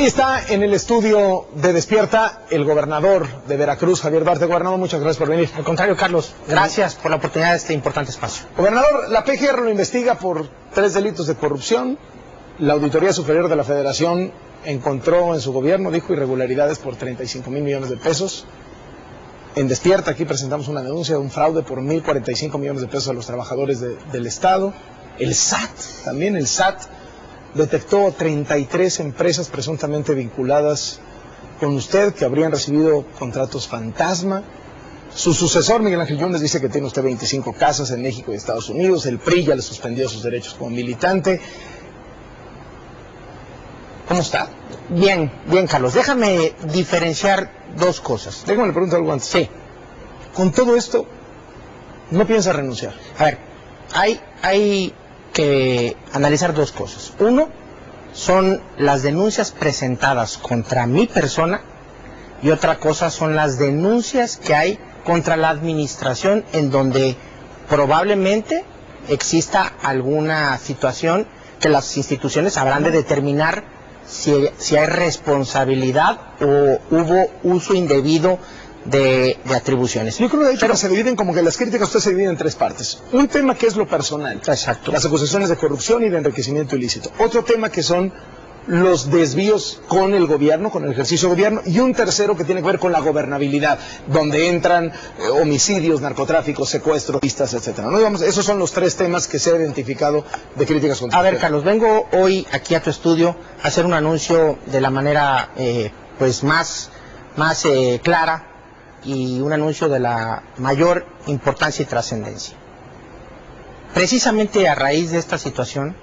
Hoy está en el estudio de Despierta el gobernador de Veracruz, Javier Duarte. Gobernador, muchas gracias por venir. Al contrario, Carlos, gracias por la oportunidad de este importante espacio. Gobernador, la PGR lo investiga por 3 delitos de corrupción. La Auditoría Superior de la Federación encontró en su gobierno, dijo, irregularidades por 35,000 millones de pesos. En Despierta aquí presentamos una denuncia de un fraude por 1,045 millones de pesos a los trabajadores del Estado. El SAT, también el SAT, detectó 33 empresas presuntamente vinculadas con usted que habrían recibido contratos fantasma. Su sucesor, Miguel Ángel Yunes, dice que tiene usted 25 casas en México y Estados Unidos. El PRI ya le suspendió sus derechos como militante. ¿Cómo está? Bien, Carlos. Déjame diferenciar dos cosas. Déjame le pregunto algo antes. Sí. Con todo esto, ¿no piensa renunciar? A ver, hay que analizar dos cosas. Uno, son las denuncias presentadas contra mi persona, y otra cosa son las denuncias que hay contra la administración, en donde probablemente exista alguna situación que las instituciones habrán de determinar si hay responsabilidad o hubo uso indebido de atribuciones. Yo creo de hecho que se dividen, como que las críticas usted se dividen en 3 partes. Un tema que es lo personal. Exacto. Las acusaciones de corrupción y de enriquecimiento ilícito. Otro tema que son los desvíos con el gobierno, con el ejercicio de gobierno. Y un tercero que tiene que ver con la gobernabilidad, donde entran homicidios, narcotráfico, secuestros, pistas, etcétera. ¿No? Digamos, esos son los 3 temas que se ha identificado de críticas contra usted. A ver, usted. Carlos, vengo hoy aquí a tu estudio a hacer un anuncio de la manera pues más clara, y un anuncio de la mayor importancia y trascendencia. Precisamente a raíz de esta situación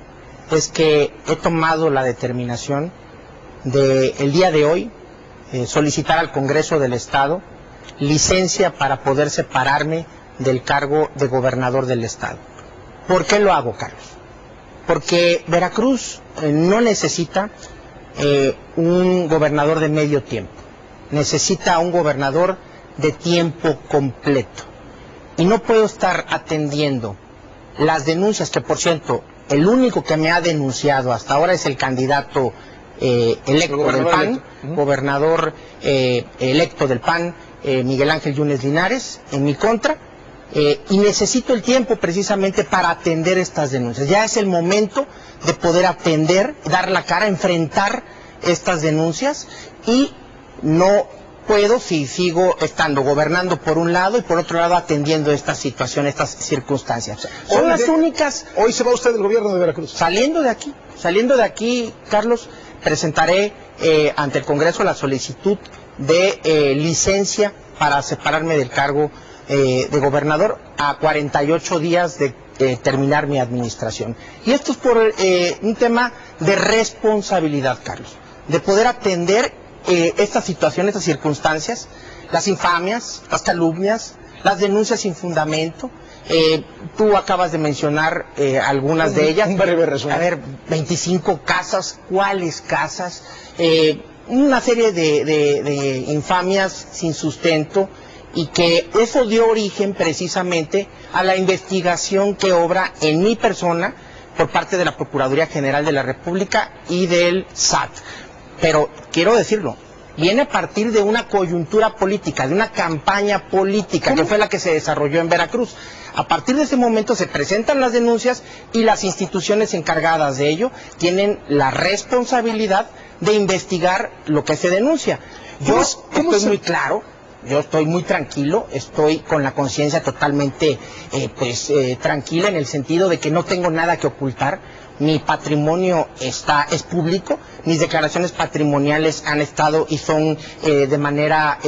es que he tomado la determinación de el día de hoy solicitar al Congreso del Estado licencia para poder separarme del cargo de gobernador del Estado. ¿Por qué lo hago, Carlos? Porque Veracruz no necesita un gobernador de medio tiempo, necesita un gobernador de tiempo completo. Y no puedo estar atendiendo las denuncias que, por cierto, el único que me ha denunciado hasta ahora es el candidato electo del PAN, gobernador electo del PAN, Miguel Ángel Yunes Linares, en mi contra, y necesito el tiempo precisamente para atender estas denuncias. Ya es el momento de poder atender, dar la cara, enfrentar estas denuncias, y no puedo si sigo estando gobernando por un lado y por otro lado atendiendo esta situación, estas circunstancias. Son las únicas. Hoy se va usted del gobierno de Veracruz. Saliendo de aquí, Carlos, presentaré ante el Congreso la solicitud de licencia para separarme del cargo de gobernador a 48 días de terminar mi administración. Y esto es por un tema de responsabilidad, Carlos, de poder atender esta situación, estas circunstancias, las infamias, las calumnias, las denuncias sin fundamento. Tú acabas de mencionar algunas de ellas. Un breve resumen. A ver, 25 casas, ¿cuáles casas? Una serie de infamias sin sustento, y que eso dio origen precisamente a la investigación que obra en mi persona por parte de la Procuraduría General de la República y del SAT. Pero quiero decirlo, viene a partir de una coyuntura política, de una campaña política que fue la que se desarrolló en Veracruz. A partir de ese momento se presentan las denuncias, y las instituciones encargadas de ello tienen la responsabilidad de investigar lo que se denuncia. Yo estoy muy claro, yo estoy muy tranquilo, estoy con la conciencia totalmente tranquila, en el sentido de que no tengo nada que ocultar. Mi patrimonio es público, mis declaraciones patrimoniales han estado y son de manera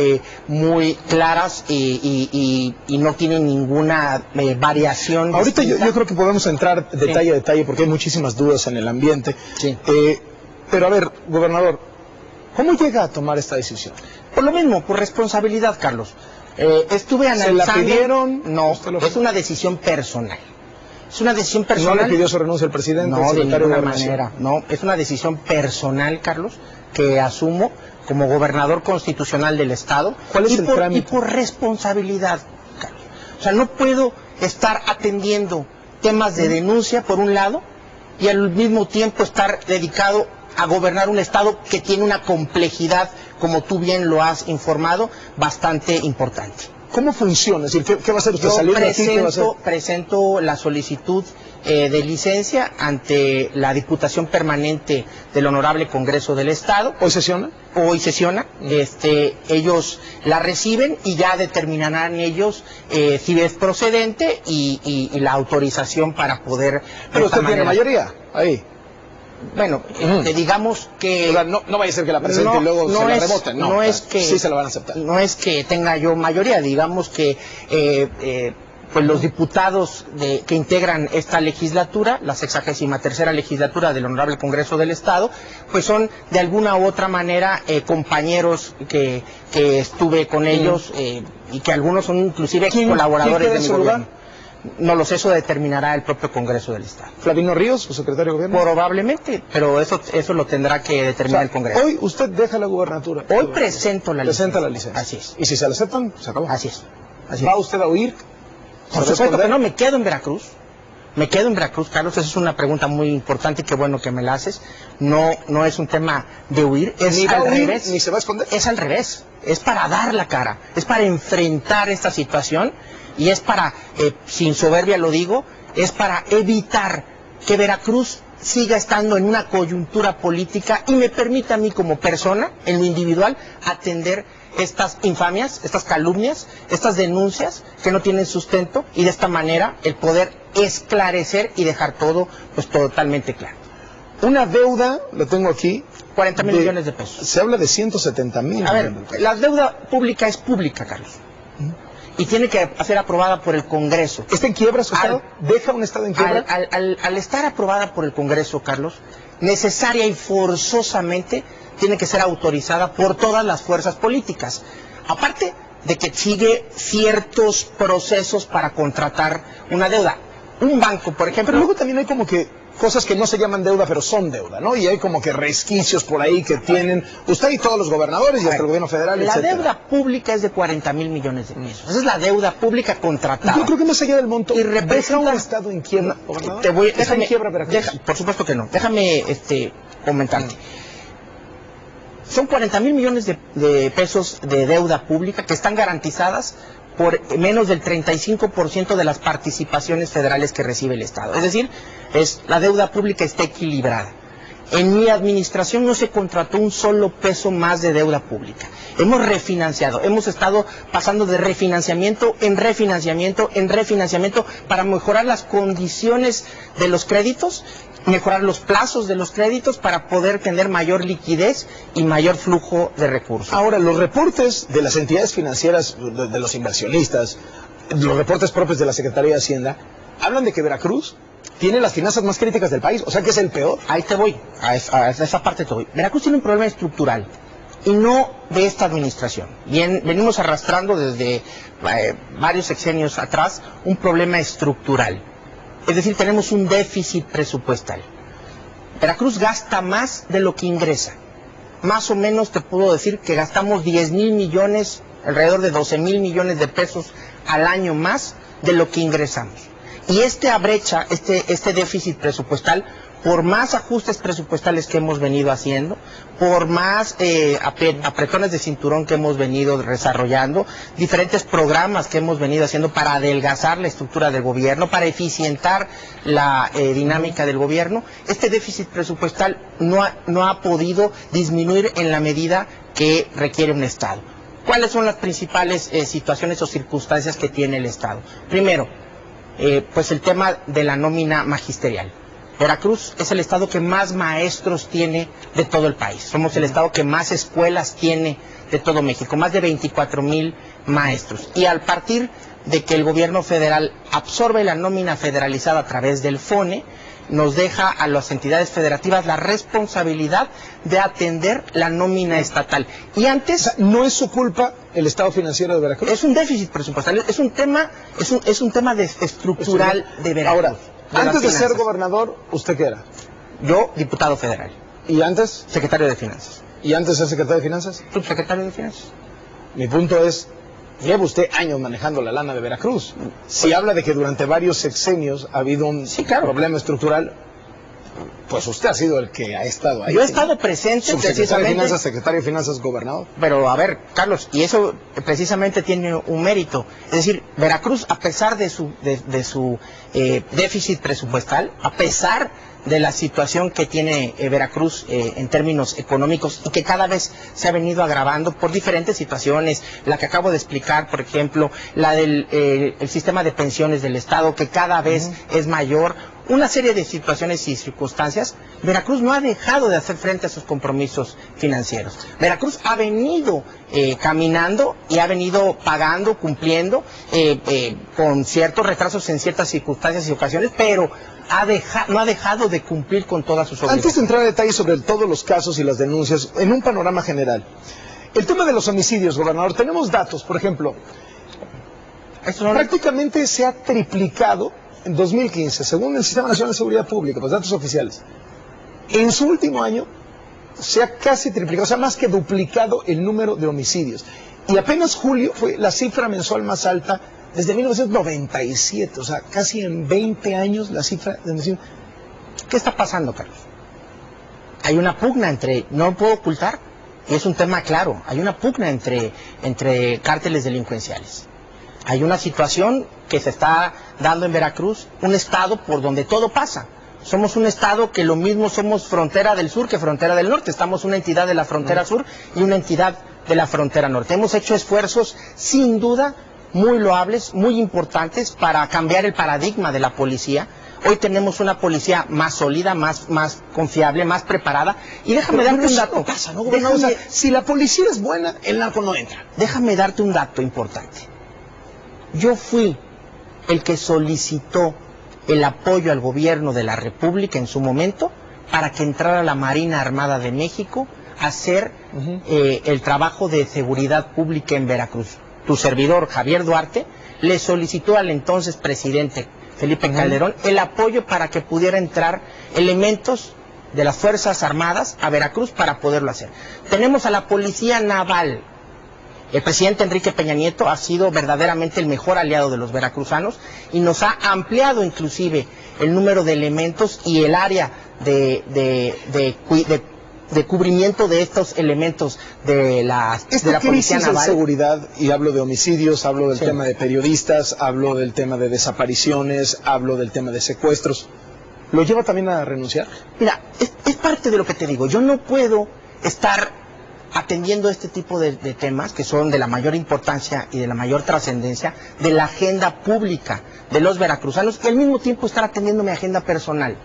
muy claras, y no tienen ninguna variación. Ahorita yo creo que podemos entrar detalle a detalle, porque hay muchísimas dudas en el ambiente. Sí. Pero a ver, gobernador, ¿cómo llega a tomar esta decisión? Por lo mismo, por responsabilidad, Carlos. Estuve analizando. ¿Se la pidieron? No, es una decisión personal. Es una decisión personal. ¿No le pidió su renuncia el presidente? No, de ninguna manera. No, es una decisión personal, Carlos, que asumo como gobernador constitucional del Estado. ¿Cuál es el trámite? Y por responsabilidad, Carlos. O sea, no puedo estar atendiendo temas de denuncia por un lado, y al mismo tiempo estar dedicado a gobernar un estado que tiene una complejidad, como tú bien lo has informado, bastante importante. ¿Cómo funciona? Es decir, ¿qué va a hacer usted? Yo presento la solicitud de licencia ante la Diputación Permanente del Honorable Congreso del Estado. ¿Hoy sesiona? Hoy sesiona. Ellos la reciben y ya determinarán ellos si es procedente y la autorización para poder... Pero usted tiene mayoría ahí. Bueno, digamos que... O sea, no vaya a ser que la presente y luego se la reboten. No es que... Sí se la van a aceptar. No es que tenga yo mayoría, digamos que pues los diputados que integran esta legislatura, la 63ª legislatura del Honorable Congreso del Estado, pues son de alguna u otra manera compañeros que estuve con ellos y que algunos son inclusive colaboradores de mi gobierno. No lo sé, eso determinará el propio Congreso del Estado. ¿Flavino Ríos, su secretario de Gobierno? Probablemente, pero eso lo tendrá que determinar el Congreso. Hoy usted deja la gubernatura. Hoy presento la licencia. Presenta la licencia. Así es. Y si se la aceptan, se acabó. Así es. ¿Va usted a huir? Por supuesto que no, me quedo en Veracruz. Me quedo en Veracruz, Carlos. Esa es una pregunta muy importante y qué bueno que me la haces. No es un tema de huir, es ni al huir, revés. Ni se va a esconder. Es al revés. Es para dar la cara. Es para enfrentar esta situación y es para, sin soberbia lo digo, es para evitar que Veracruz siga estando en una coyuntura política y me permita a mí como persona, en lo individual, atender estas infamias, estas calumnias, estas denuncias que no tienen sustento y de esta manera el poder esclarecer y dejar todo pues totalmente claro. Una deuda, lo tengo aquí, 40,000 millones de pesos. Se habla de 170,000. A ver, la deuda pública es pública, Carlos. Y tiene que ser aprobada por el Congreso. ¿Está en quiebra su Estado? ¿Deja un Estado en quiebra? Al estar aprobada por el Congreso, Carlos, necesaria y forzosamente tiene que ser autorizada por todas las fuerzas políticas. Aparte de que sigue ciertos procesos para contratar una deuda. Un banco, por ejemplo... Pero luego también hay como que cosas que no se llaman deuda, pero son deuda, ¿no? Y hay como que resquicios por ahí que tienen usted y todos los gobernadores y hasta el gobierno federal, La etcétera. deuda pública es de 40,000 millones de pesos. Esa es la deuda pública contratada. Yo creo que más allá del monto, y representa un Estado en quiebra, gobernador. ¿Está en quiebra Veracruz? Por supuesto que no. Déjame comentarte. Son 40,000 millones de pesos de deuda pública que están garantizadas por menos del 35% de las participaciones federales que recibe el Estado. Es decir, la deuda pública está equilibrada. En mi administración no se contrató un solo peso más de deuda pública. Hemos refinanciado, hemos estado pasando de refinanciamiento en refinanciamiento en refinanciamiento para mejorar las condiciones de los créditos, mejorar los plazos de los créditos para poder tener mayor liquidez y mayor flujo de recursos. Ahora, los reportes de las entidades financieras, de los inversionistas, los reportes propios de la Secretaría de Hacienda, hablan de que Veracruz tiene las finanzas más críticas del país, o sea que es el peor. Ahí te voy, a esa parte te voy. Veracruz tiene un problema estructural y no de esta administración. Venimos arrastrando desde varios sexenios atrás un problema estructural. Es decir, tenemos un déficit presupuestal. Veracruz gasta más de lo que ingresa. Más o menos te puedo decir que gastamos 10,000 millones, alrededor de 12,000 millones de pesos al año más de lo que ingresamos. Y esta brecha, este déficit presupuestal, por más ajustes presupuestales que hemos venido haciendo, por más apretones de cinturón que hemos venido desarrollando, diferentes programas que hemos venido haciendo para adelgazar la estructura del gobierno, para eficientar la dinámica del gobierno, este déficit presupuestal no ha podido disminuir en la medida que requiere un Estado. ¿Cuáles son las principales situaciones o circunstancias que tiene el Estado? Primero, pues el tema de la nómina magisterial. Veracruz es el estado que más maestros tiene de todo el país. Somos el estado que más escuelas tiene de todo México, más de 24,000 maestros. Y al partir de que el gobierno federal absorbe la nómina federalizada a través del FONE, nos deja a las entidades federativas la responsabilidad de atender la nómina estatal. Y antes... O sea, ¿no es su culpa el estado financiero de Veracruz? Es un déficit presupuestal, es un tema estructural de Veracruz. Ahora, antes de ser gobernador, ¿usted qué era? Yo, diputado federal. ¿Y antes? Secretario de Finanzas. ¿Y antes de ser secretario de Finanzas? Subsecretario de Finanzas. Mi punto es, lleva usted años manejando la lana de Veracruz. Si habla de que durante varios sexenios ha habido un problema estructural, Pues usted ha sido el que ha estado ahí. Yo he estado presente Subsecretario precisamente. de Finanzas, secretario de Finanzas, gobernador. Pero a ver, Carlos, y eso precisamente tiene un mérito. Es decir, Veracruz, a pesar de su déficit presupuestal, a pesar de la situación que tiene Veracruz en términos económicos y que cada vez se ha venido agravando por diferentes situaciones, la que acabo de explicar, por ejemplo, la del el sistema de pensiones del Estado, que cada vez es mayor, una serie de situaciones y circunstancias, Veracruz no ha dejado de hacer frente a sus compromisos financieros. Veracruz ha venido caminando y ha venido pagando, cumpliendo, con ciertos retrasos en ciertas circunstancias y ocasiones, pero no ha dejado de cumplir con todas sus obligaciones. Antes de entrar a detalles sobre todos los casos y las denuncias, en un panorama general, el tema de los homicidios, gobernador, tenemos datos, por ejemplo, prácticamente se ha triplicado en 2015, según el Sistema Nacional de Seguridad Pública, los datos oficiales. En su último año se ha casi triplicado, o sea, más que duplicado el número de homicidios. Y apenas julio fue la cifra mensual más alta desde 1997, o sea, casi en 20 años la cifra de homicidios. ¿Qué está pasando, Carlos? Hay una pugna entre, no lo puedo ocultar, y es un tema claro, hay una pugna entre cárteles delincuenciales. Hay una situación que se está dando en Veracruz, un estado por donde todo pasa. Somos un estado que lo mismo somos frontera del sur que frontera del norte. Estamos una entidad de la frontera sur y una entidad de la frontera norte. Hemos hecho esfuerzos, sin duda, muy loables, muy importantes para cambiar el paradigma de la policía. Hoy tenemos una policía más sólida, más confiable, más preparada. Y déjame darte un dato. No pasa, ¿no, gobernador? O sea, si la policía es buena, el narco no entra. Déjame darte un dato importante. Yo fui el que solicitó el apoyo al gobierno de la República en su momento para que entrara la Marina Armada de México a hacer el trabajo de seguridad pública en Veracruz. Tu servidor, Javier Duarte, le solicitó al entonces presidente Felipe Calderón el apoyo para que pudiera entrar elementos de las Fuerzas Armadas a Veracruz para poderlo hacer. Tenemos a la Policía Naval. El presidente Enrique Peña Nieto ha sido verdaderamente el mejor aliado de los veracruzanos y nos ha ampliado inclusive el número de elementos y el área de cubrimiento de estos elementos de la Policía Naval. De seguridad, y hablo de homicidios, hablo del tema de periodistas, hablo del tema de desapariciones, hablo del tema de secuestros, ¿lo lleva también a renunciar? Mira, es parte de lo que te digo. Yo no puedo estar atendiendo este tipo de temas que son de la mayor importancia y de la mayor trascendencia de la agenda pública de los veracruzanos y al mismo tiempo estar atendiendo mi agenda personal.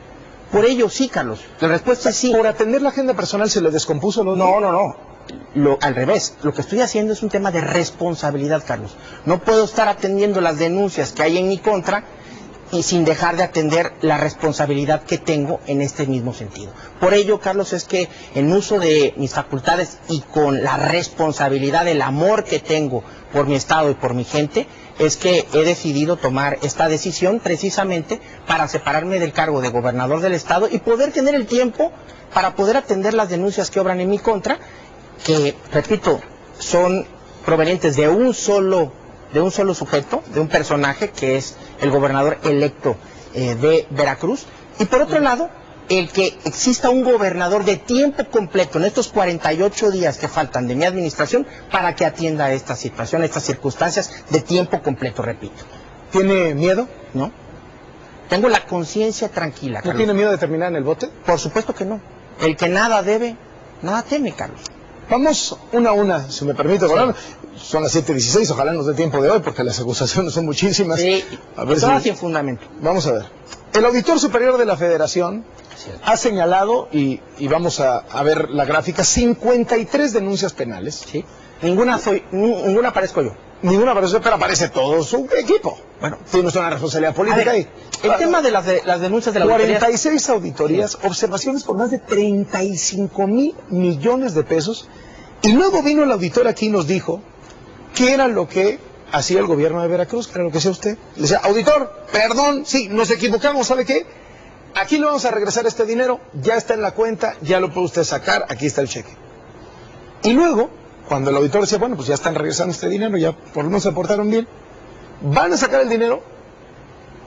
Por ello, sí, Carlos, la respuesta es sí. ¿Por atender la agenda personal se le descompuso lo No. Al revés, lo que estoy haciendo es un tema de responsabilidad, Carlos. No puedo estar atendiendo las denuncias que hay en mi contra y sin dejar de atender la responsabilidad que tengo en este mismo sentido. Por ello, Carlos, es que en uso de mis facultades y con la responsabilidad, el amor que tengo por mi estado y por mi gente, es que he decidido tomar esta decisión precisamente para separarme del cargo de gobernador del estado y poder tener el tiempo para poder atender las denuncias que obran en mi contra, que, repito, son provenientes de un solo sujeto, de un personaje que es el gobernador electo de Veracruz, y por otro lado, el que exista un gobernador de tiempo completo en estos 48 días que faltan de mi administración para que atienda esta situación, estas circunstancias de tiempo completo, repito. ¿Tiene miedo? No. Tengo la conciencia tranquila, Carlos. ¿No tiene miedo de terminar en el bote? Por supuesto que no. El que nada debe, nada teme, Carlos. Vamos una a una, si me permite, gobernador. Son las 7:16, ojalá nos dé tiempo de hoy, porque las acusaciones son muchísimas. Sí, a ver todas sin fundamento. Vamos a ver. El Auditor Superior de la Federación ha señalado, y vamos a ver la gráfica, 53 denuncias penales. Sí. Ninguna aparezco yo. Ninguna aparece, pero aparece todo su equipo. Bueno, tiene usted una responsabilidad política ahí. El tema de las denuncias de la auditoría. 46 auditorías, observaciones por más de 35,000 millones de pesos. Y luego vino el auditor aquí y nos dijo qué era lo que hacía el gobierno de Veracruz, que era lo que hacía usted. Le decía, auditor, perdón, sí, nos equivocamos, ¿sabe qué? Aquí le vamos a regresar este dinero, ya está en la cuenta, ya lo puede usted sacar, aquí está el cheque. Y luego, cuando el auditor decía, bueno, pues ya están regresando este dinero, ya por lo menos se portaron bien, van a sacar el dinero,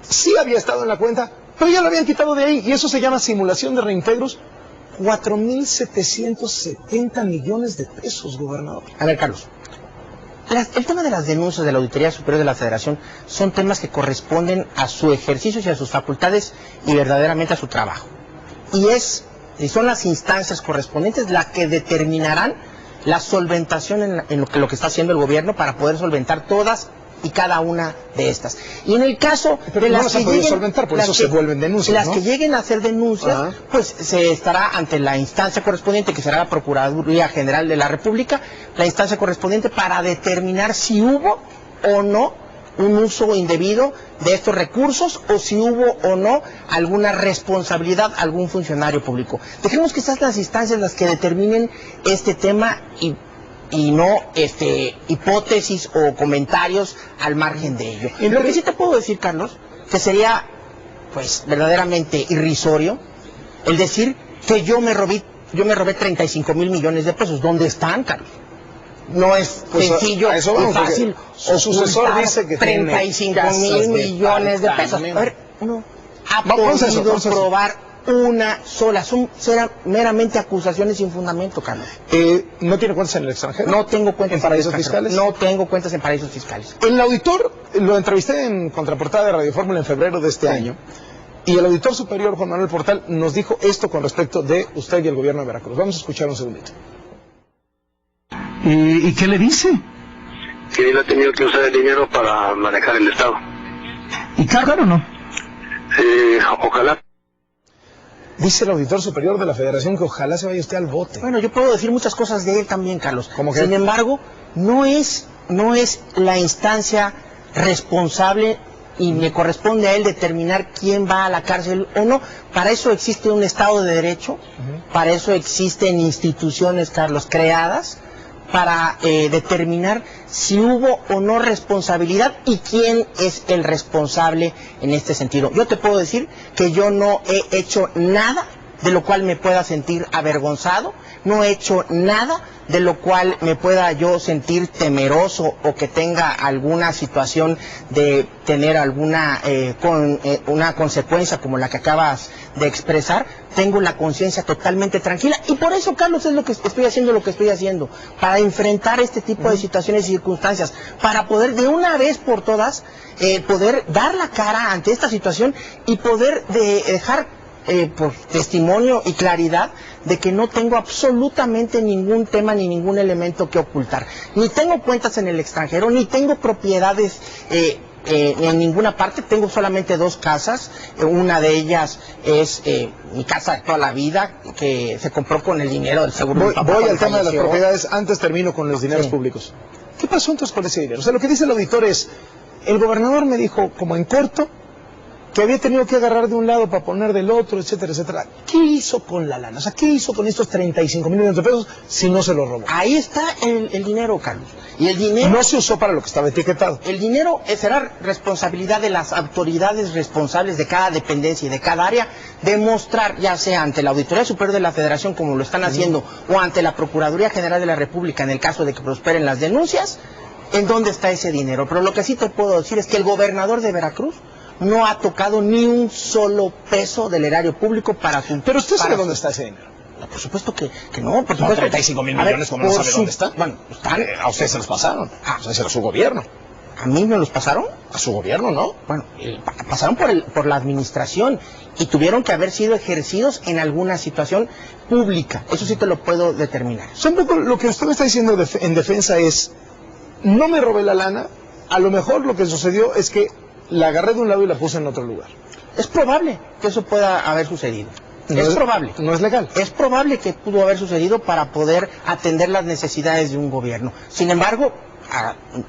sí había estado en la cuenta, Pero ya lo habían quitado de ahí, y eso se llama simulación de reintegros. 4.770 millones de pesos, gobernador. A ver, Carlos, el tema de las denuncias de la Auditoría Superior de la Federación son temas que corresponden a su ejercicio y a sus facultades y verdaderamente a su trabajo. Y son las instancias correspondientes las que determinarán la solventación en lo que está haciendo el gobierno para poder solventar todas y cada una de estas. Y en el caso de las que lleguen, solventar, por eso se vuelven denuncias, las ¿no? que lleguen a ser denuncias, pues se estará ante la instancia correspondiente, que será la Procuraduría General de la República, la instancia correspondiente para determinar si hubo o no un uso indebido de estos recursos o si hubo o no alguna responsabilidad algún funcionario público. Dejemos que estas las instancias las que determinen este tema y no hipótesis o comentarios al margen de ello. Y lo que sí te puedo decir, Carlos, que sería pues verdaderamente irrisorio el decir que yo me robé 35,000 millones de pesos. ¿Dónde están, Carlos? No es sencillo y fácil. Su sucesor dice que 35,000 millones de pesos. A ver, no ha podido probar una sola. Son meramente acusaciones sin fundamento, Carlos. ¿No tiene cuentas en el extranjero? No tengo cuentas en paraísos fiscales. No tengo cuentas en paraísos fiscales. El auditor, lo entrevisté en Contraportada de Radio Fórmula en febrero de este año, y el auditor superior, Juan Manuel Portal, nos dijo esto con respecto de usted y el gobierno de Veracruz. Vamos a escuchar un segundito. ¿Y qué le dice? Que él ha tenido que usar el dinero para manejar el Estado. ¿Y claro o no? Ojalá. Dice el auditor superior de la Federación que ojalá se vaya usted al bote. Bueno, yo puedo decir muchas cosas de él también, Carlos. ¿Cómo que? Sin embargo, no es la instancia responsable y le corresponde a él determinar quién va a la cárcel o no. Para eso existe un Estado de Derecho, para eso existen instituciones, Carlos, creadas para determinar si hubo o no responsabilidad y quién es el responsable en este sentido. Yo te puedo decir que yo no he hecho nada de lo cual me pueda sentir avergonzado, no he hecho nada de lo cual me pueda yo sentir temeroso o que tenga alguna situación de tener alguna una consecuencia como la que acabas de expresar. Tengo la conciencia totalmente tranquila y por eso, Carlos, es lo que estoy haciendo, para enfrentar este tipo de situaciones y circunstancias, para poder de una vez por todas poder dar la cara ante esta situación y poder dejar por testimonio y claridad de que no tengo absolutamente ningún tema ni ningún elemento que ocultar. Ni tengo cuentas en el extranjero, ni tengo propiedades en ninguna parte. Tengo solamente 2 casas. Una de ellas es mi casa de toda la vida, que se compró con el dinero del seguro. Voy al tema de las propiedades. Antes termino con los dineros públicos. ¿Qué pasó entonces con ese dinero? O sea, lo que dice el auditor es, el gobernador me dijo, como en corto, que había tenido que agarrar de un lado para poner del otro, etcétera, etcétera. ¿Qué hizo con la lana? O sea, ¿qué hizo con estos 35,000 millones de pesos si no se lo robó? Ahí está el dinero, Carlos. Y el dinero no se usó para lo que estaba etiquetado. El dinero será responsabilidad de las autoridades responsables de cada dependencia y de cada área demostrar, ya sea ante la Auditoría Superior de la Federación, como lo están haciendo, o ante la Procuraduría General de la República, en el caso de que prosperen las denuncias, en dónde está ese dinero. Pero lo que sí te puedo decir es que el gobernador de Veracruz no ha tocado ni un solo peso del erario público para su... Pero usted sabe dónde está ese dinero. No, por supuesto que no, por supuesto. 35,000 millones, como no sabe dónde está. Bueno, están... a usted se los pasaron. O sea, a su gobierno. ¿A mí me los pasaron? A su gobierno, ¿no? Bueno, pasaron por la administración y tuvieron que haber sido ejercidos en alguna situación pública. Eso sí te lo puedo determinar. Un poco lo que usted me está diciendo en defensa es, no me robé la lana, a lo mejor lo que sucedió es que la agarré de un lado y la puse en otro lugar. Es probable que eso pueda haber sucedido. Es probable. No es legal. Es probable que pudo haber sucedido para poder atender las necesidades de un gobierno. Sin embargo,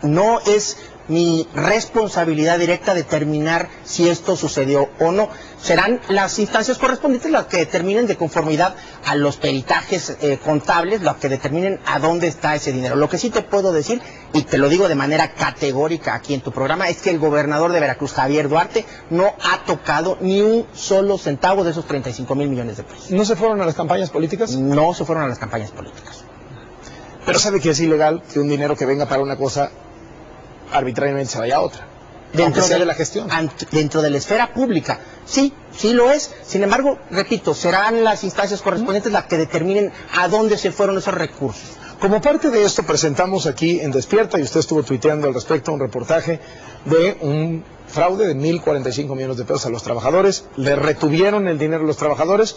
no es mi responsabilidad directa determinar si esto sucedió o no. Serán las instancias correspondientes las que determinen de conformidad a los peritajes contables, las que determinen a dónde está ese dinero. Lo que sí te puedo decir, y te lo digo de manera categórica aquí en tu programa, es que el gobernador de Veracruz, Javier Duarte, no ha tocado ni un solo centavo de esos 35,000 millones de pesos. ¿No se fueron a las campañas políticas? No se fueron a las campañas políticas. Pero sabe que es ilegal que un dinero que venga para una cosa arbitrariamente se vaya a otra. Dentro de la gestión. Dentro de la esfera pública Sí, sí lo es. Sin embargo, repito, serán las instancias correspondientes las que determinen a dónde se fueron esos recursos. Como parte de esto, presentamos aquí en Despierta, y usted estuvo tuiteando al respecto, un reportaje de un fraude de 1,045 millones de pesos a los trabajadores. Le retuvieron el dinero a los trabajadores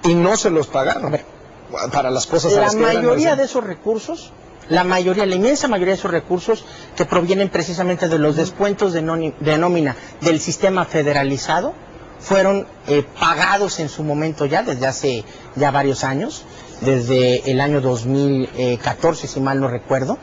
y no se los pagaron para las cosas a las que La mayoría de esos recursos, la inmensa mayoría de esos recursos que provienen precisamente de los descuentos de nómina del sistema federalizado, fueron pagados en su momento ya, desde hace ya varios años, desde el año 2014, si mal no recuerdo,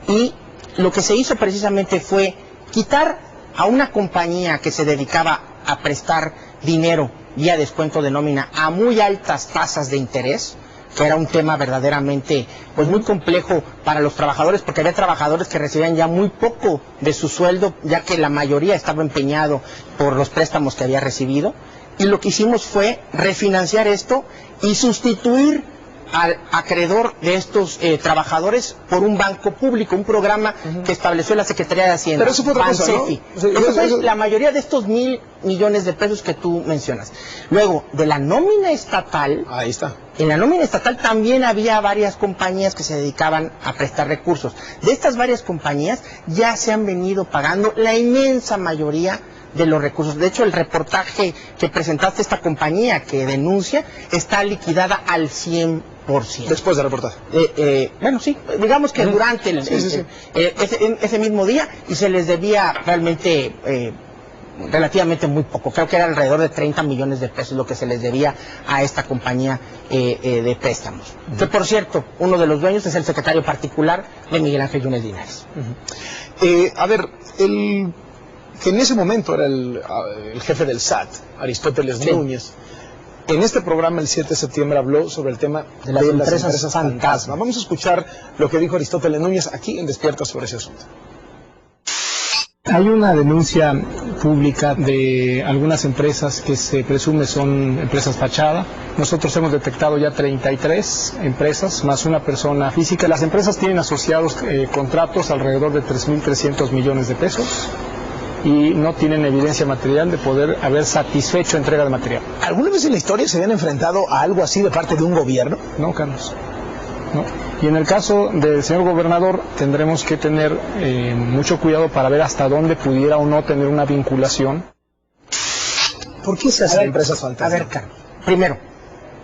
y lo que se hizo precisamente fue quitar a una compañía que se dedicaba a prestar dinero vía descuento de nómina a muy altas tasas de interés, que era un tema verdaderamente pues muy complejo para los trabajadores, porque había trabajadores que recibían ya muy poco de su sueldo, ya que la mayoría estaba empeñado por los préstamos que había recibido, y lo que hicimos fue refinanciar esto y sustituir al acreedor de estos trabajadores por un banco público, un programa que estableció la Secretaría de Hacienda. Pero eso fue otra cosa, ¿no? Eso fue la mayoría de estos 1,000 millones de pesos que tú mencionas. Luego, de la nómina estatal, ahí está. En la nómina estatal también había varias compañías que se dedicaban a prestar recursos. De estas varias compañías ya se han venido pagando la inmensa mayoría de los recursos. De hecho, el reportaje que presentaste, esta compañía que denuncia, está liquidada al 100%. Después del reportaje. Bueno, sí, digamos que durante ese mismo día, y se les debía realmente relativamente muy poco. Creo que era alrededor de 30 millones de pesos lo que se les debía a esta compañía de préstamos. Que, por cierto, uno de los dueños es el secretario particular de Miguel Ángel Yunes Linares. A ver, que en ese momento era el jefe del SAT, Aristóteles Núñez. En este programa, el 7 de septiembre, habló sobre el tema de las empresas fantasma. Vamos a escuchar lo que dijo Aristóteles Núñez aquí en Despierta sobre ese asunto. Hay una denuncia pública de algunas empresas que se presume son empresas fachada. Nosotros hemos detectado ya 33 empresas, más una persona física. Las empresas tienen asociados contratos alrededor de 3.300 millones de pesos. Y no tienen evidencia material de poder haber satisfecho entrega de material. ¿Alguna vez en la historia se habían enfrentado a algo así de parte de un gobierno? No, Carlos. No. Y en el caso del señor gobernador tendremos que tener mucho cuidado para ver hasta dónde pudiera o no tener una vinculación. ¿Por qué se hacen empresas fantasma? A ver, Carlos, primero,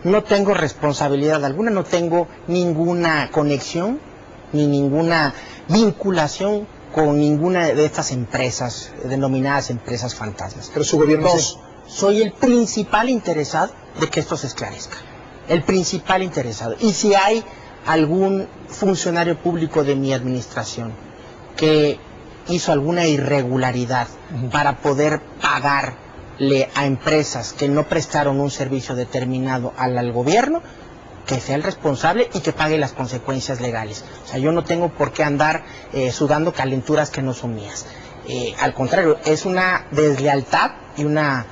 no tengo responsabilidad alguna, no tengo ninguna conexión ni ninguna vinculación con ninguna de estas empresas, denominadas empresas fantasmas. Pero su gobierno... Dos, soy el principal interesado de que esto se esclarezca. El principal interesado. Y si hay algún funcionario público de mi administración que hizo alguna irregularidad para poder pagarle a empresas que no prestaron un servicio determinado al gobierno, que sea el responsable y que pague las consecuencias legales. O sea, yo no tengo por qué andar sudando calenturas que no son mías. Al contrario, es una deslealtad y una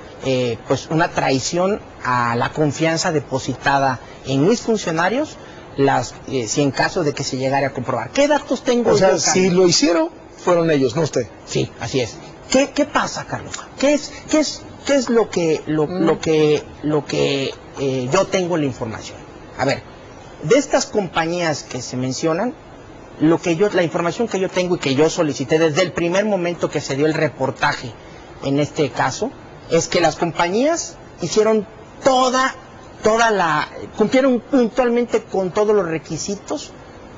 traición a la confianza depositada en mis funcionarios, si en caso de que se llegara a comprobar. ¿Qué datos tengo? O sea, si lo hicieron, fueron ellos, no usted. Sí, así es. ¿Qué pasa, Carlos? ¿Qué es lo que yo tengo la información? A ver, de estas compañías que se mencionan, la información que yo tengo y que yo solicité desde el primer momento que se dio el reportaje en este caso, es que las compañías hicieron cumplieron puntualmente con todos los requisitos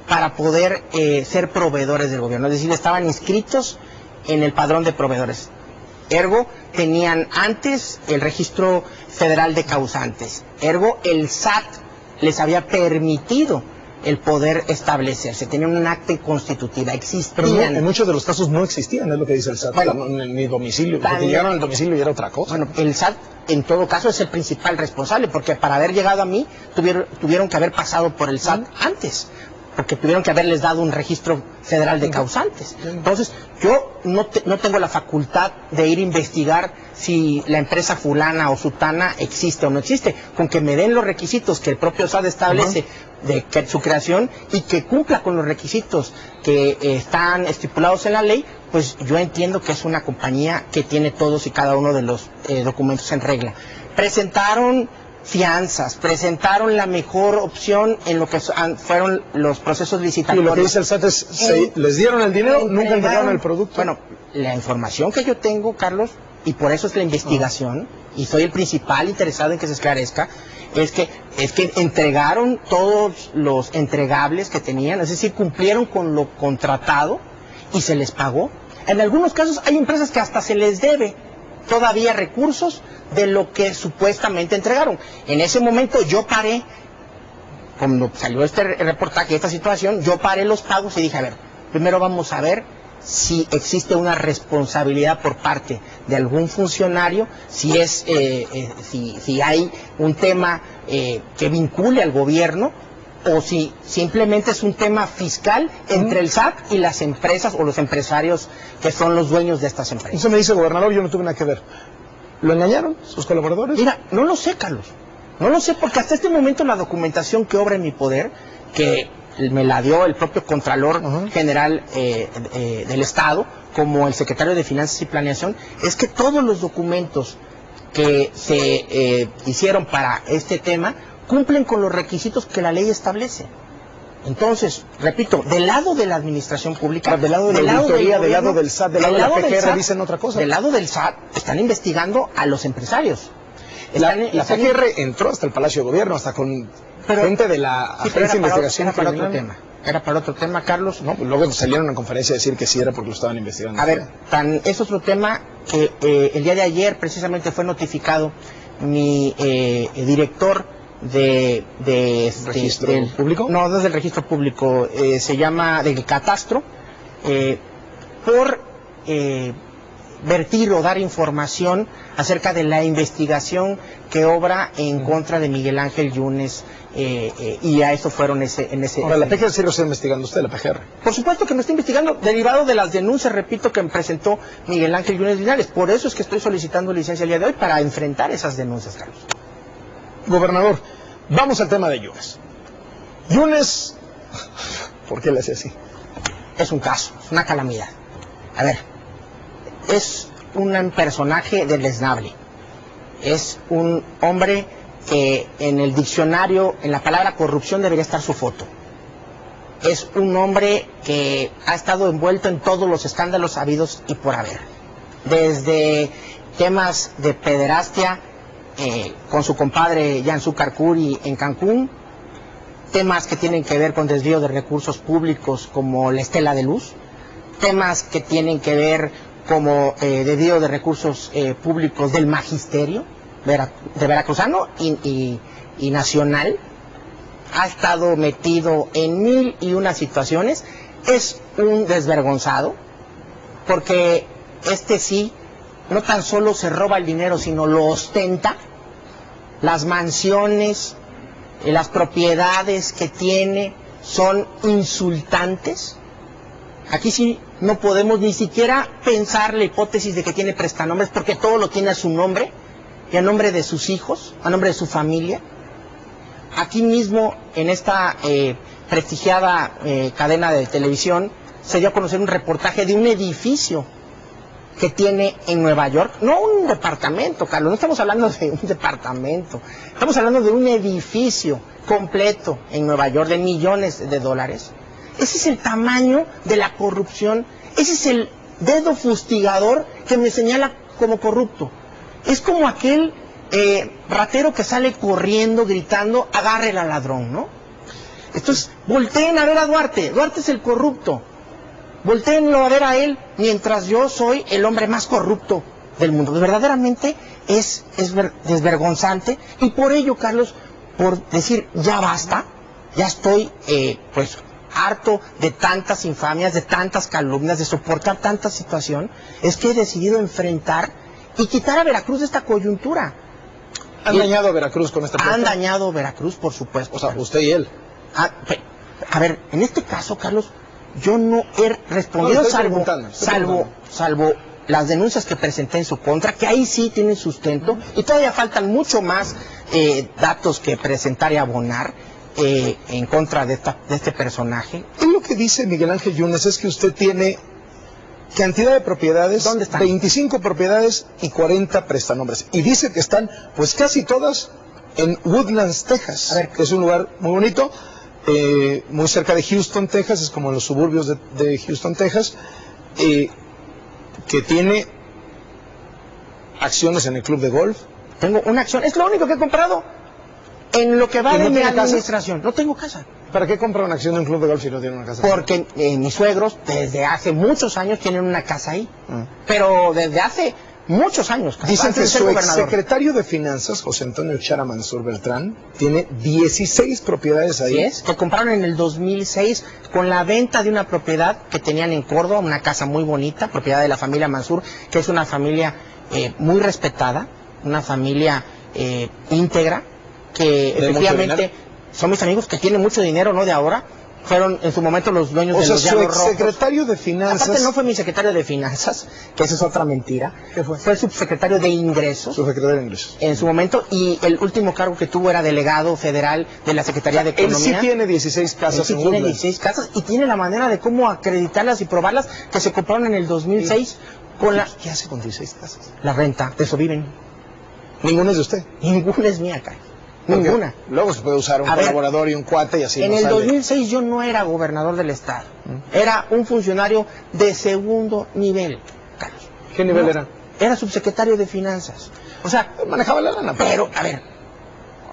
para poder ser proveedores del gobierno. Es decir, estaban inscritos en el padrón de proveedores. Ergo, tenían antes el registro federal de causantes. Ergo, el SAT les había permitido el poder establecerse, tenían un acta constitutiva, existían. Pero en muchos de los casos no existían, es lo que dice el SAT, bueno, ni domicilio, porque llegaron al domicilio y era otra cosa. Bueno, el SAT en todo caso es el principal responsable, porque para haber llegado a mí tuvieron que haber pasado por el SAT antes, porque tuvieron que haberles dado un registro federal de causantes. Entonces, yo no tengo la facultad de ir a investigar si la empresa fulana o sutana existe o no existe, con que me den los requisitos que el propio SAT establece de su creación y que cumpla con los requisitos que están estipulados en la ley, pues yo entiendo que es una compañía que tiene todos y cada uno de los documentos en regla. Presentaron fianzas, presentaron la mejor opción en lo que fueron los procesos licitatorios. Y lo que dice el SAT es, les dieron el dinero, nunca entregaron el producto. Bueno, la información que yo tengo, Carlos, y por eso es la investigación, y soy el principal interesado en que se esclarezca, es que entregaron todos los entregables que tenían, es decir, cumplieron con lo contratado y se les pagó. En algunos casos hay empresas que hasta se les debe todavía recursos de lo que supuestamente entregaron. En ese momento yo paré, cuando salió este reportaje, esta situación, yo paré los pagos y dije, a ver, primero vamos a ver si existe una responsabilidad por parte de algún funcionario, si hay un tema que vincule al gobierno, o si simplemente es un tema fiscal entre el SAT y las empresas o los empresarios que son los dueños de estas empresas. Usted me dice, gobernador, yo no tuve nada que ver. ¿Lo engañaron sus colaboradores? Mira, no lo sé, Carlos. No lo sé, porque hasta este momento la documentación que obra en mi poder, que me la dio el propio Contralor General del Estado, como el Secretario de Finanzas y Planeación, es que todos los documentos que se hicieron para este tema cumplen con los requisitos que la ley establece. Entonces, repito, del lado de la administración pública, del lado de la auditoría, del lado del SAT, del lado de la PGR, dicen otra cosa. Del lado del SAT están investigando a los empresarios. La PGR entró hasta el Palacio de Gobierno, hasta con gente de la Agencia de Investigación Criminal. Era para otro tema, Carlos. No, pues luego salieron en conferencia a decir que sí era porque lo estaban investigando. A ver, es otro tema que el día de ayer precisamente fue notificado mi director ¿Registro público? No, no es del registro público, se llama del catastro, por vertir o dar información acerca de la investigación que obra en contra de Miguel Ángel Yunes, y a eso fueron Ahora, ¿la PGR sí lo está investigando usted, la PGR? Por supuesto que me está investigando, derivado de las denuncias, repito, que presentó Miguel Ángel Yunes Linares. Por eso es que estoy solicitando licencia el día de hoy, para enfrentar esas denuncias, Carlos. Gobernador, vamos al tema de Yunes. Yunes, ¿por qué le hace así? Es un caso, es una calamidad. A ver, es un personaje deleznable. Es un hombre que en el diccionario, en la palabra corrupción, debería estar su foto. Es un hombre que ha estado envuelto en todos los escándalos habidos y por haber. Desde temas de pederastia, con su compadre Yansu Carcuri en Cancún, temas que tienen que ver con desvío de recursos públicos como la Estela de Luz, temas que tienen que ver como desvío de recursos públicos del magisterio de veracruzano y nacional. Ha estado metido en 1001 situaciones. Es un desvergonzado, porque sí no tan solo se roba el dinero, sino lo ostenta. Las mansiones, las propiedades que tiene son insultantes. Aquí sí no podemos ni siquiera pensar la hipótesis de que tiene prestanombres, porque todo lo tiene a su nombre y a nombre de sus hijos, a nombre de su familia. Aquí mismo, en esta prestigiada cadena de televisión, se dio a conocer un reportaje de un edificio que tiene en Nueva York, no un departamento, Carlos, no estamos hablando de un departamento, estamos hablando de un edificio completo en Nueva York de millones de dólares. Ese es el tamaño de la corrupción, ese es el dedo fustigador que me señala como corrupto. Es como aquel ratero que sale corriendo, gritando, agárrela al ladrón, ¿no? Entonces, volteen a ver a Duarte, Duarte es el corrupto. Voltéenlo a ver a él, mientras yo soy el hombre más corrupto del mundo. Verdaderamente es desvergonzante, y por ello, Carlos, por decir ya basta, ya estoy pues harto de tantas infamias, de tantas calumnias, de soportar tanta situación, es que he decidido enfrentar y quitar a Veracruz de esta coyuntura. ¿Han dañado a Veracruz con esta propuesta? Han dañado a Veracruz, por supuesto. O sea, Carlos. usted y él. A ver, en este caso, Carlos, yo no he respondido, salvo las denuncias que presenté en su contra, que ahí sí tienen sustento, y todavía faltan mucho más datos que presentar y abonar en contra de este personaje. Y lo que dice Miguel Ángel Yunes es que usted tiene cantidad de propiedades, ¿Dónde están? 25 propiedades y 40 prestanombres. Y dice que están, pues casi todas, en Woodlands, Texas, A ver, que es un lugar muy bonito, muy cerca de Houston, Texas, es como en los suburbios de Houston, Texas, que tiene acciones en el club de golf. Tengo una acción, es lo único que he comprado en lo que va ¿Y no de mi tiene casa? administración. No tengo casa. ¿Para qué compra una acción de un club de golf si no tiene una casa? Porque mis suegros desde hace muchos años tienen una casa ahí. Pero desde hace muchos años. Dicen antes que de ser su gobernador. exsecretario de Finanzas, José Antonio Chara Mansur Beltrán, tiene 16 propiedades ahí. Así es, que compraron en el 2006 con la venta de una propiedad que tenían en Córdoba, una casa muy bonita, propiedad de la familia Mansur, que es una familia muy respetada, una familia íntegra, que efectivamente son mis amigos que tienen mucho dinero, no de ahora, fueron en su momento los dueños de los su Llanos Rojos. exsecretario de Finanzas... Aparte no fue mi secretario de Finanzas, que esa es otra mentira. ¿Qué fue? Fue subsecretario de Ingresos. Su secretario de Ingresos. En su momento, y el último cargo que tuvo era delegado federal de la Secretaría de Él Economía. sí tiene 16 Él casas sí en tiene Woodlands. 16 casas y tiene la manera de cómo acreditarlas y probarlas que se compraron en el 2006 con la... ¿Qué hace con 16 casas? La renta, de eso viven. Ninguna es de usted. Ninguna es mía, Carlos. Porque Ninguna. Luego se puede usar un A ver, colaborador y un cuate y así En no el sale. 2006 yo no era gobernador del estado. Era un funcionario de segundo nivel, Carlos. ¿Qué nivel No, era? Era subsecretario de Finanzas. O sea, Manejaba la lana. pero, a ver,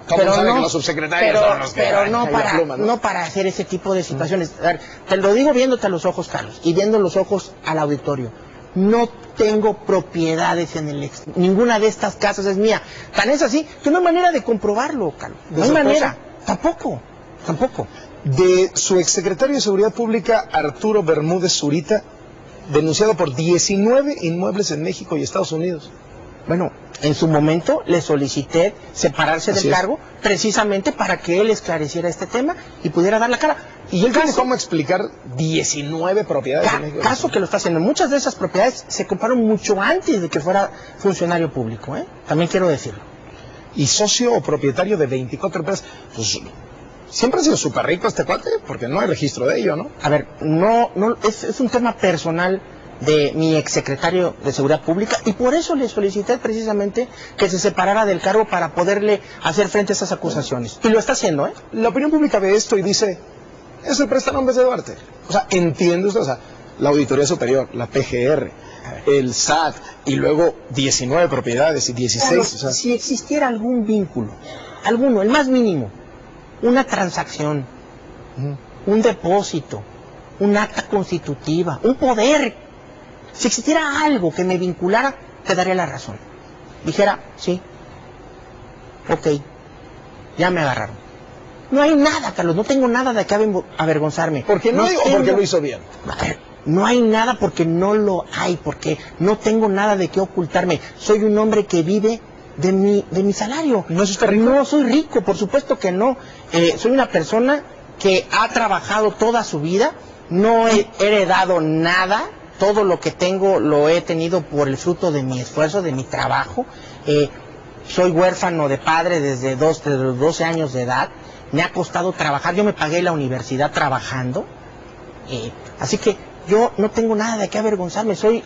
¿Cómo pero sabe no, que los subsecretarios son los que pero no traen la para, pluma, no para hacer ese tipo de situaciones. A ver, te lo digo viéndote a los ojos, Carlos, y viendo los ojos al auditorio. No tengo propiedades en el ninguna de estas casas es mía. Tan es así que no hay manera de comprobarlo, Carlos. No hay ¿De su manera. Tampoco. De su exsecretario de Seguridad Pública, Arturo Bermúdez Zurita, denunciado por 19 inmuebles en México y Estados Unidos. Bueno, en su momento le solicité separarse Así del es. cargo precisamente para que él esclareciera este tema y pudiera dar la cara. ¿Y él tiene Caso- cómo explicar 19 propiedades en México? Caso que lo está haciendo. Muchas de esas propiedades se compraron mucho antes de que fuera funcionario público, ¿eh? También quiero decirlo. Y socio o propietario de 24 empresas. Pues siempre ha sido súper rico este cuate, porque no hay registro de ello, ¿no? A ver, no, es un tema personal de mi exsecretario de Seguridad Pública y por eso le solicité precisamente que se separara del cargo para poderle hacer frente a esas acusaciones. Y lo está haciendo, ¿eh? La opinión pública ve esto y dice, es el prestanombres de Duarte. O sea, entiende usted, o sea, la Auditoría Superior, la PGR, el SAT, y luego 19 propiedades y 16, Carlos, o sea... si existiera algún vínculo, alguno, el más mínimo, una transacción, un depósito, un acta constitutiva, un poder, si existiera algo que me vinculara, te daría la razón. Dijera, sí, ok, ya me agarraron. No hay nada, Carlos, no tengo nada de qué avergonzarme. ¿Por qué no hay o porque lo hizo bien? A ver, no hay nada porque no lo hay, porque no tengo nada de qué ocultarme. Soy un hombre que vive de mi salario. ¿No es usted rico? No soy rico, por supuesto que no. Soy una persona que ha trabajado toda su vida, no he heredado nada, todo lo que tengo lo he tenido por el fruto de mi esfuerzo, de mi trabajo. Soy huérfano de padre desde los 12 años de edad. Me ha costado trabajar, yo me pagué la universidad trabajando. Así que yo no tengo nada de qué avergonzarme, soy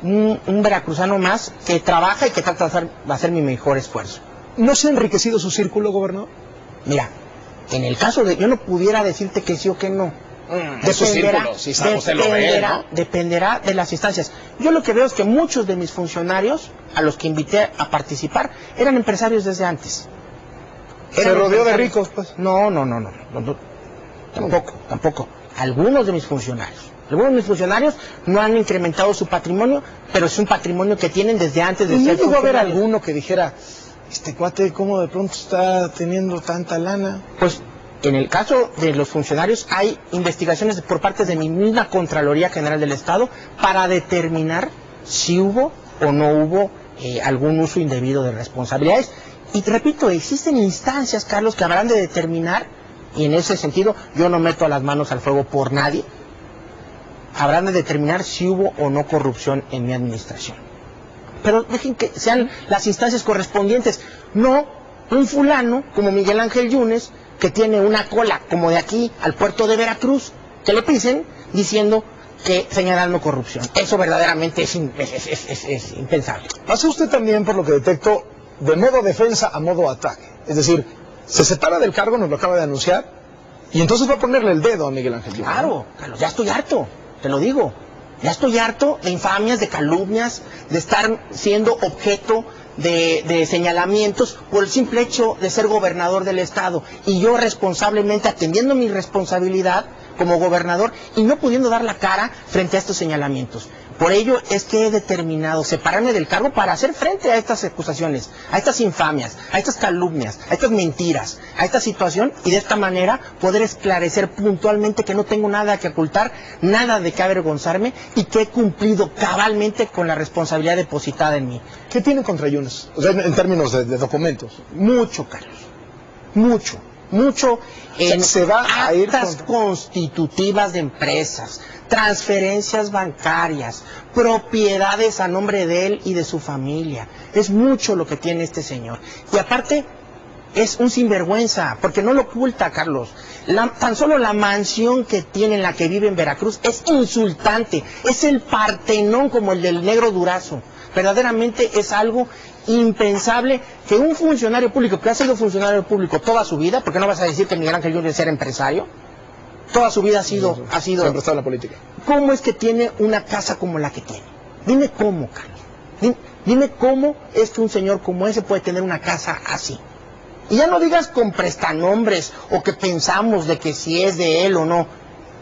un veracruzano más que trabaja y que trata de hacer mi mejor esfuerzo. ¿No se ha enriquecido su círculo, gobernador? Mira, en el caso de, yo no pudiera decirte que sí o que no. Es su círculo, si sabe, usted lo ve, ¿no? Dependerá de las instancias. Yo lo que veo es que muchos de mis funcionarios, a los que invité a participar, eran empresarios desde antes. ¿Se rodeó de ricos, pues? No, tampoco. Algunos de mis funcionarios no han incrementado su patrimonio, pero es un patrimonio que tienen desde antes de ¿Y no ser llegó a haber funcionarios. alguno que dijera, este cuate, cómo de pronto está teniendo tanta lana? Pues en el caso de los funcionarios hay investigaciones por parte de mi misma Contraloría General del Estado para determinar si hubo o no hubo algún uso indebido de responsabilidades. Y te repito, existen instancias, Carlos, que habrán de determinar, y en ese sentido yo no meto las manos al fuego por nadie, habrán de determinar si hubo o no corrupción en mi administración. Pero dejen que sean las instancias correspondientes, no un fulano como Miguel Ángel Yunes, que tiene una cola como de aquí al puerto de Veracruz, que le pisen diciendo que señalando corrupción. Eso verdaderamente es impensable. Hace usted también, por lo que detecto, de modo defensa a modo ataque. Es decir, se separa del cargo, nos lo acaba de anunciar, y entonces va a ponerle el dedo a Miguel Ángel Yunes. Claro, Carlos, ya estoy harto, te lo digo. Ya estoy harto de infamias, de calumnias, de estar siendo objeto de señalamientos por el simple hecho de ser gobernador del estado. Y yo responsablemente atendiendo mi responsabilidad como gobernador y no pudiendo dar la cara frente a estos señalamientos. Por ello es que he determinado separarme del cargo para hacer frente a estas acusaciones, a estas infamias, a estas calumnias, a estas mentiras, a esta situación y de esta manera poder esclarecer puntualmente que no tengo nada que ocultar, nada de qué avergonzarme y que he cumplido cabalmente con la responsabilidad depositada en mí. ¿Qué tiene contra Yunes? O sea, en términos de documentos. Mucho, Carlos. Mucho en se va a ir actas constitutivas de empresas, transferencias bancarias, propiedades a nombre de él y de su familia. Es mucho lo que tiene este señor. Y aparte, es un sinvergüenza, porque no lo oculta, Carlos. Tan solo la mansión que tiene, en la que vive en Veracruz, es insultante. Es el Partenón como el del Negro Durazo. Verdaderamente es algo impensable que un funcionario público que ha sido funcionario público toda su vida, porque no vas a decir que Miguel Ángel Yunes era empresario, toda su vida ha sido siempre está en la política. ¿Cómo es que tiene una casa como la que tiene? Dime cómo, Carlos. Dime cómo es que un señor como ese puede tener una casa así. Y ya no digas con prestanombres o que pensamos de que si es de él o no.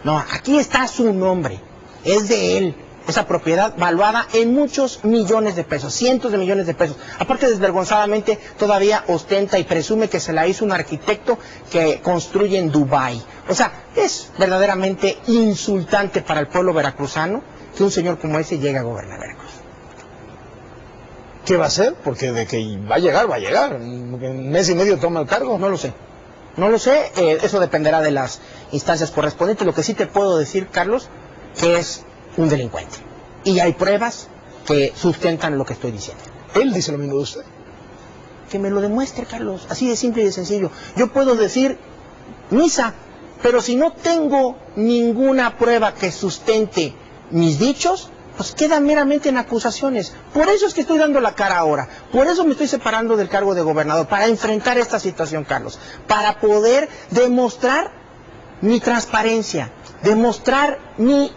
No, aquí está su nombre, es de él. Esa propiedad valuada en muchos millones de pesos, cientos de millones de pesos. Aparte, desvergonzadamente, todavía ostenta y presume que se la hizo un arquitecto que construye en Dubái. O sea, es verdaderamente insultante para el pueblo veracruzano que un señor como ese llegue a gobernar Veracruz. ¿Qué va a hacer? Porque de que va a llegar, va a llegar. En mes y medio toma el cargo. No lo sé. No lo sé, eso dependerá de las instancias correspondientes. Lo que sí te puedo decir, Carlos, que es un delincuente. Y hay pruebas que sustentan lo que estoy diciendo. Él dice lo mismo de usted. Que me lo demuestre, Carlos. Así de simple y de sencillo. Yo puedo decir misa, pero si no tengo ninguna prueba que sustente mis dichos, pues queda meramente en acusaciones. Por eso es que estoy dando la cara ahora. Por eso me estoy separando del cargo de gobernador, para enfrentar esta situación, Carlos. Para poder demostrar mi transparencia, demostrar mi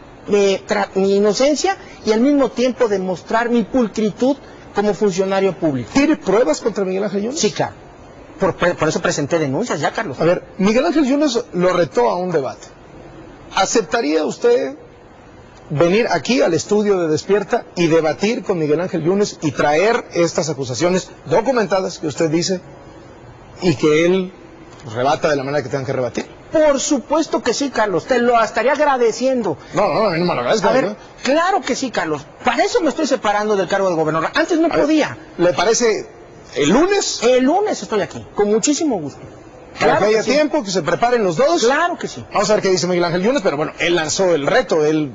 inocencia y al mismo tiempo demostrar mi pulcritud como funcionario público. ¿Tiene pruebas contra Miguel Ángel Yunes? Sí, claro. Por eso presenté denuncias ya, Carlos. A ver, Miguel Ángel Yunes lo retó a un debate. ¿Aceptaría usted venir aquí al estudio de Despierta y debatir con Miguel Ángel Yunes y traer estas acusaciones documentadas que usted dice y que él rebata de la manera que tengan que rebatir? Por supuesto que sí, Carlos, te lo estaría agradeciendo. No, a mí no me lo agradezco. A ver, claro que sí, Carlos. Para eso me estoy separando del cargo de gobernador. Antes no podía. ¿Le parece el lunes? El lunes estoy aquí, con muchísimo gusto. Para que haya tiempo, que se preparen los dos. Claro que sí. Vamos a ver qué dice Miguel Ángel Yunes, pero bueno, él lanzó el reto, él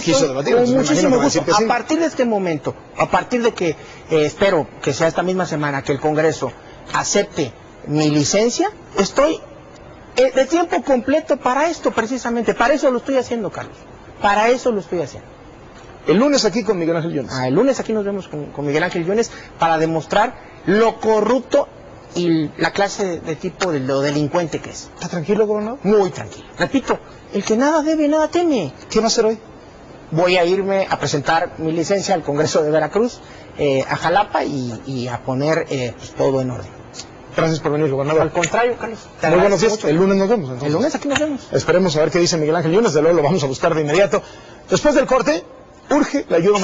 quiso debatir. Con muchísimo gusto. Sí. A partir de este momento, a partir de que espero que sea esta misma semana que el Congreso acepte mi licencia, estoy de tiempo completo para esto precisamente. Para eso lo estoy haciendo, Carlos. Para eso lo estoy haciendo. El lunes aquí con Miguel Ángel Yunes. El lunes aquí nos vemos con Miguel Ángel Yunes para demostrar lo corrupto y la clase de tipo de lo delincuente que es. ¿Está tranquilo, gobernador? Muy tranquilo. Repito, el que nada debe, nada teme. ¿Qué va a hacer hoy? Voy a irme a presentar mi licencia al Congreso de Veracruz, a Jalapa y a poner pues, todo en orden. Gracias por venir, gobernador. Al contrario, Carlos. Muy buenos días. El lunes nos vemos. Entonces. El lunes aquí nos vemos. Esperemos a ver qué dice Miguel Ángel Yunes. De luego lo vamos a buscar de inmediato. Después del corte, urge la ayuda